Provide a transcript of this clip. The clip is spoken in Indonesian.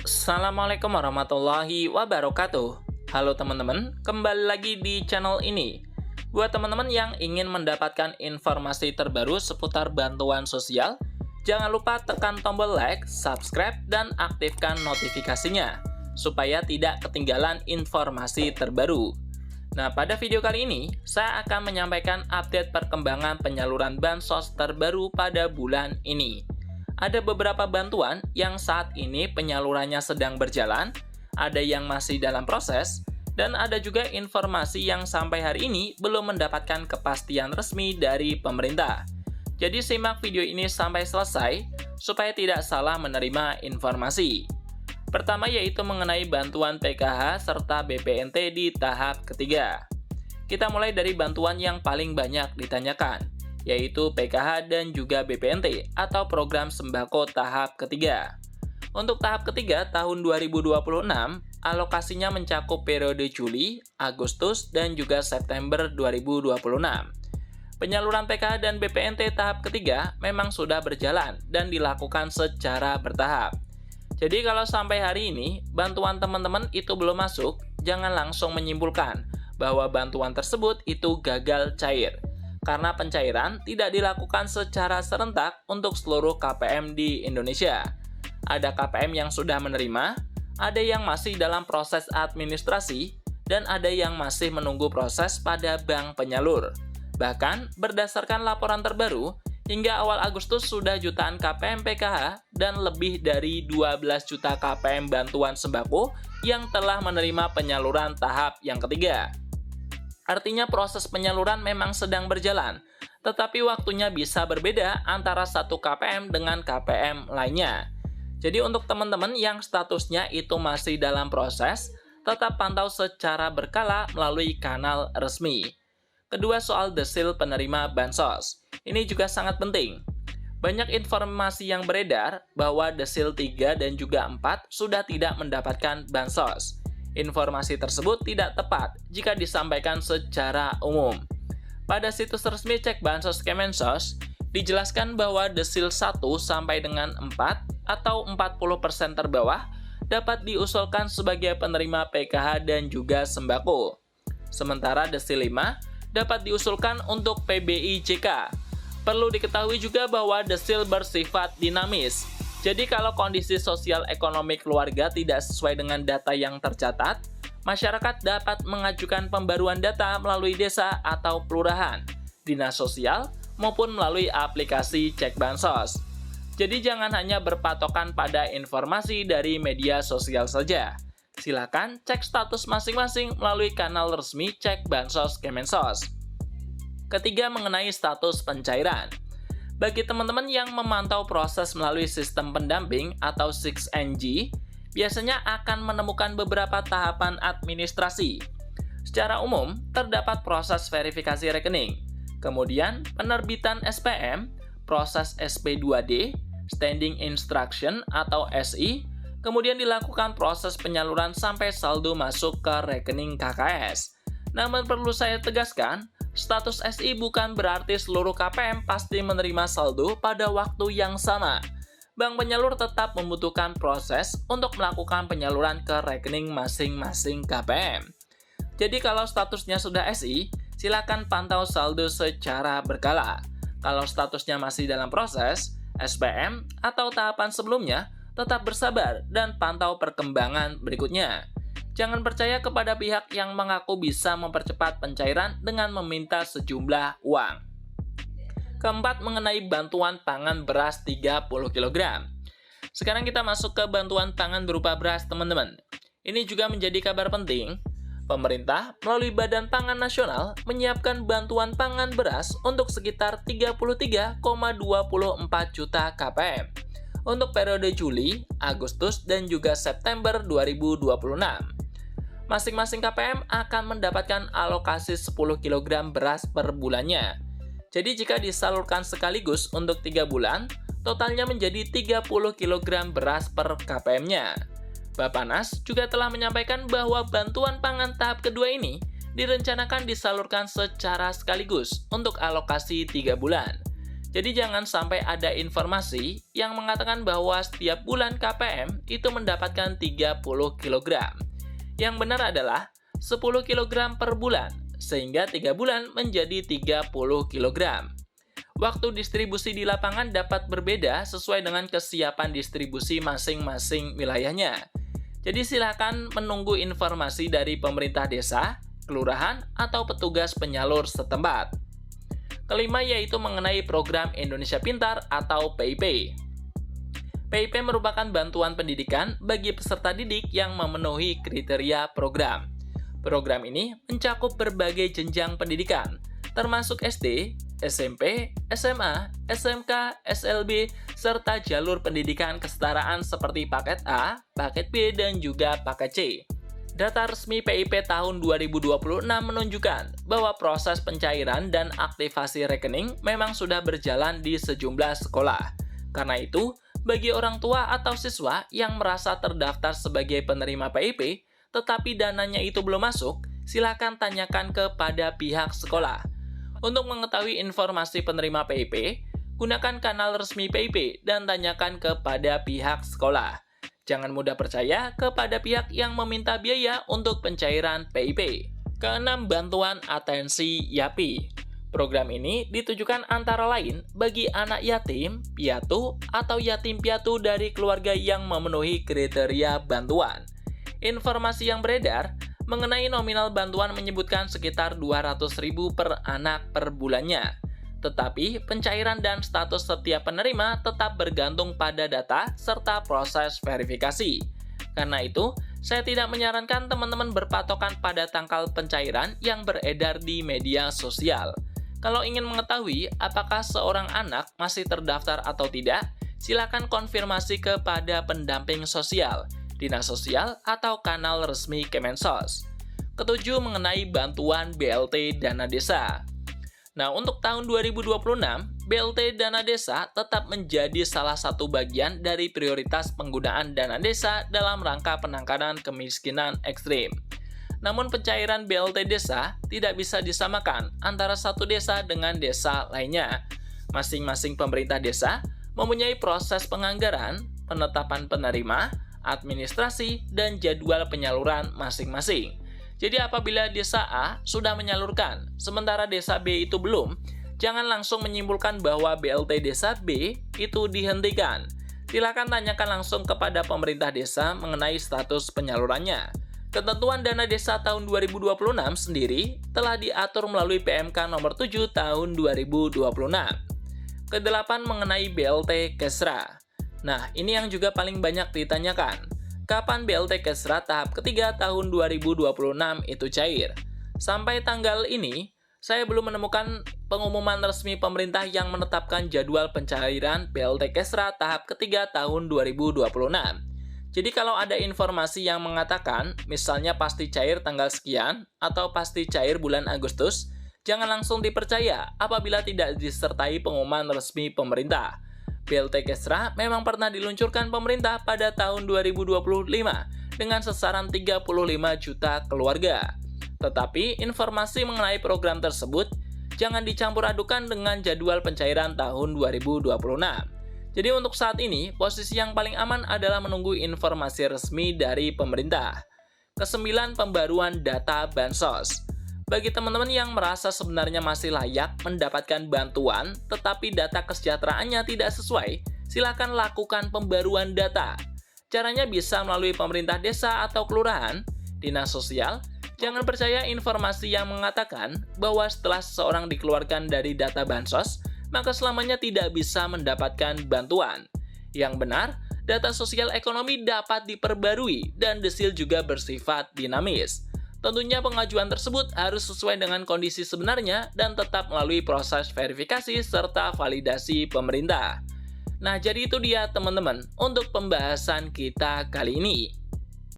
Assalamualaikum warahmatullahi wabarakatuh. Halo teman-teman, kembali lagi di channel ini. Buat teman-teman yang ingin mendapatkan informasi terbaru seputar bantuan sosial, jangan lupa tekan tombol like, subscribe, dan aktifkan notifikasinya, supaya tidak ketinggalan informasi terbaru. Nah, pada video kali ini, saya akan menyampaikan update perkembangan penyaluran bansos terbaru pada bulan ini. Ada beberapa bantuan yang saat ini penyalurannya sedang berjalan, ada yang masih dalam proses, dan ada juga informasi yang sampai hari ini belum mendapatkan kepastian resmi dari pemerintah. Jadi simak video ini sampai selesai, supaya tidak salah menerima informasi. Pertama yaitu mengenai bantuan PKH serta BPNT di tahap ketiga. Kita mulai dari bantuan yang paling banyak ditanyakan, yaitu PKH dan juga BPNT atau program sembako tahap ketiga. Untuk tahap ketiga tahun 2026, alokasinya mencakup periode Juli, Agustus, dan juga September 2026. Penyaluran PKH dan BPNT tahap ketiga memang sudah berjalan dan dilakukan secara bertahap. Jadi kalau sampai hari ini bantuan teman-teman itu belum masuk, jangan langsung menyimpulkan bahwa bantuan tersebut itu gagal cair. Karena pencairan tidak dilakukan secara serentak untuk seluruh KPM di Indonesia. Ada KPM yang sudah menerima, ada yang masih dalam proses administrasi, dan ada yang masih menunggu proses pada bank penyalur. Bahkan, berdasarkan laporan terbaru, hingga awal Agustus sudah jutaan KPM PKH dan lebih dari 12 juta KPM bantuan sembako yang telah menerima penyaluran tahap yang ketiga. Artinya proses penyaluran memang sedang berjalan, tetapi waktunya bisa berbeda antara satu KPM dengan KPM lainnya. Jadi untuk teman-teman yang statusnya itu masih dalam proses, tetap pantau secara berkala melalui kanal resmi. Kedua, soal desil penerima bansos. Ini juga sangat penting. Banyak informasi yang beredar bahwa desil 3 dan juga 4 sudah tidak mendapatkan bansos. Informasi tersebut tidak tepat jika disampaikan secara umum. Pada situs resmi Cek Bansos Kemensos, dijelaskan bahwa desil 1 sampai dengan 4 atau 40% terbawah dapat diusulkan sebagai penerima PKH dan juga sembako. Sementara desil 5 dapat diusulkan untuk PBIJK. Perlu diketahui juga bahwa desil bersifat dinamis. Jadi kalau kondisi sosial ekonomi keluarga tidak sesuai dengan data yang tercatat, masyarakat dapat mengajukan pembaruan data melalui desa atau kelurahan, dinas sosial, maupun melalui aplikasi Cek Bansos. Jadi jangan hanya berpatokan pada informasi dari media sosial saja. Silakan cek status masing-masing melalui kanal resmi Cek Bansos Kemensos. Ketiga, mengenai status pencairan. Bagi teman-teman yang memantau proses melalui sistem pendamping atau 6NG, biasanya akan menemukan beberapa tahapan administrasi. Secara umum, terdapat proses verifikasi rekening, kemudian penerbitan SPM, proses SP2D, Standing Instruction atau SI, kemudian dilakukan proses penyaluran sampai saldo masuk ke rekening KKS. Namun perlu saya tegaskan, status SI bukan berarti seluruh KPM pasti menerima saldo pada waktu yang sama. Bank penyalur tetap membutuhkan proses untuk melakukan penyaluran ke rekening masing-masing KPM. Jadi kalau statusnya sudah SI, silakan pantau saldo secara berkala. Kalau statusnya masih dalam proses, SPM atau tahapan sebelumnya, tetap bersabar dan pantau perkembangan berikutnya. Jangan percaya kepada pihak yang mengaku bisa mempercepat pencairan dengan meminta sejumlah uang. Keempat, mengenai bantuan pangan beras 30 kg. Sekarang kita masuk ke bantuan pangan berupa beras, teman-teman. Ini juga menjadi kabar penting. Pemerintah melalui Badan Pangan Nasional menyiapkan bantuan pangan beras untuk sekitar 33,24 juta KPM untuk periode Juli, Agustus, dan juga September 2026. Masing-masing KPM akan mendapatkan alokasi 10 kg beras per bulannya. Jadi jika disalurkan sekaligus untuk 3 bulan, totalnya menjadi 30 kg beras per KPM-nya. Bappenas juga telah menyampaikan bahwa bantuan pangan tahap kedua ini direncanakan disalurkan secara sekaligus untuk alokasi 3 bulan. Jadi jangan sampai ada informasi yang mengatakan bahwa setiap bulan KPM itu mendapatkan 30 kg. Yang benar adalah 10 kg per bulan, sehingga 3 bulan menjadi 30 kg. Waktu distribusi di lapangan dapat berbeda sesuai dengan kesiapan distribusi masing-masing wilayahnya. Jadi silakan menunggu informasi dari pemerintah desa, kelurahan, atau petugas penyalur setempat. Kelima yaitu mengenai program Indonesia Pintar atau PIP. PIP merupakan bantuan pendidikan bagi peserta didik yang memenuhi kriteria program. Program ini mencakup berbagai jenjang pendidikan, termasuk SD, SMP, SMA, SMK, SLB, serta jalur pendidikan kesetaraan seperti paket A, paket B, dan juga paket C. Data resmi PIP tahun 2026 menunjukkan bahwa proses pencairan dan aktivasi rekening memang sudah berjalan di sejumlah sekolah. Karena itu, bagi orang tua atau siswa yang merasa terdaftar sebagai penerima PIP, tetapi dananya itu belum masuk, silakan tanyakan kepada pihak sekolah. Untuk mengetahui informasi penerima PIP, gunakan kanal resmi PIP dan tanyakan kepada pihak sekolah. Jangan mudah percaya kepada pihak yang meminta biaya untuk pencairan PIP. Keenam, bantuan atensi YAPI. Program ini ditujukan antara lain bagi anak yatim, piatu, atau yatim piatu dari keluarga yang memenuhi kriteria bantuan. Informasi yang beredar mengenai nominal bantuan menyebutkan sekitar 200.000 per anak per bulannya. Tetapi pencairan dan status setiap penerima tetap bergantung pada data serta proses verifikasi. Karena itu, saya tidak menyarankan teman-teman berpatokan pada tanggal pencairan yang beredar di media sosial. Kalau ingin mengetahui apakah seorang anak masih terdaftar atau tidak, silakan konfirmasi kepada pendamping sosial, dinas sosial, atau kanal resmi Kemensos. Ketujuh, mengenai bantuan BLT Dana Desa. Nah, untuk tahun 2026, BLT Dana Desa tetap menjadi salah satu bagian dari prioritas penggunaan dana desa dalam rangka penanganan kemiskinan ekstrim. Namun pencairan BLT desa tidak bisa disamakan antara satu desa dengan desa lainnya. Masing-masing pemerintah desa mempunyai proses penganggaran, penetapan penerima, administrasi, dan jadwal penyaluran masing-masing. Jadi apabila desa A sudah menyalurkan, sementara desa B itu belum, jangan langsung menyimpulkan bahwa BLT desa B itu dihentikan. Silakan tanyakan langsung kepada pemerintah desa mengenai status penyalurannya. Ketentuan dana desa tahun 2026 sendiri telah diatur melalui PMK nomor 7 tahun 2026. Kedelapan, mengenai BLT Kesra. Nah, ini yang juga paling banyak ditanyakan. Kapan BLT Kesra tahap ketiga tahun 2026 itu cair? Sampai tanggal ini, saya belum menemukan pengumuman resmi pemerintah yang menetapkan jadwal pencairan BLT Kesra tahap ketiga tahun 2026. Jadi kalau ada informasi yang mengatakan, misalnya pasti cair tanggal sekian, atau pasti cair bulan Agustus, jangan langsung dipercaya apabila tidak disertai pengumuman resmi pemerintah. BLT Kesra memang pernah diluncurkan pemerintah pada tahun 2025 dengan sasaran 35 juta keluarga. Tetapi informasi mengenai program tersebut jangan dicampur adukan dengan jadwal pencairan tahun 2026. Jadi untuk saat ini, posisi yang paling aman adalah menunggu informasi resmi dari pemerintah. Kesembilan, pembaruan data Bansos. Bagi teman-teman yang merasa sebenarnya masih layak mendapatkan bantuan, tetapi data kesejahteraannya tidak sesuai, silakan lakukan pembaruan data. Caranya bisa melalui pemerintah desa atau kelurahan, dinas sosial. Jangan percaya informasi yang mengatakan bahwa setelah seseorang dikeluarkan dari data Bansos, maka selamanya tidak bisa mendapatkan bantuan. Yang benar, data sosial ekonomi dapat diperbarui dan desil juga bersifat dinamis. Tentunya pengajuan tersebut harus sesuai dengan kondisi sebenarnya dan tetap melalui proses verifikasi serta validasi pemerintah. Nah, jadi itu dia teman-teman untuk pembahasan kita kali ini.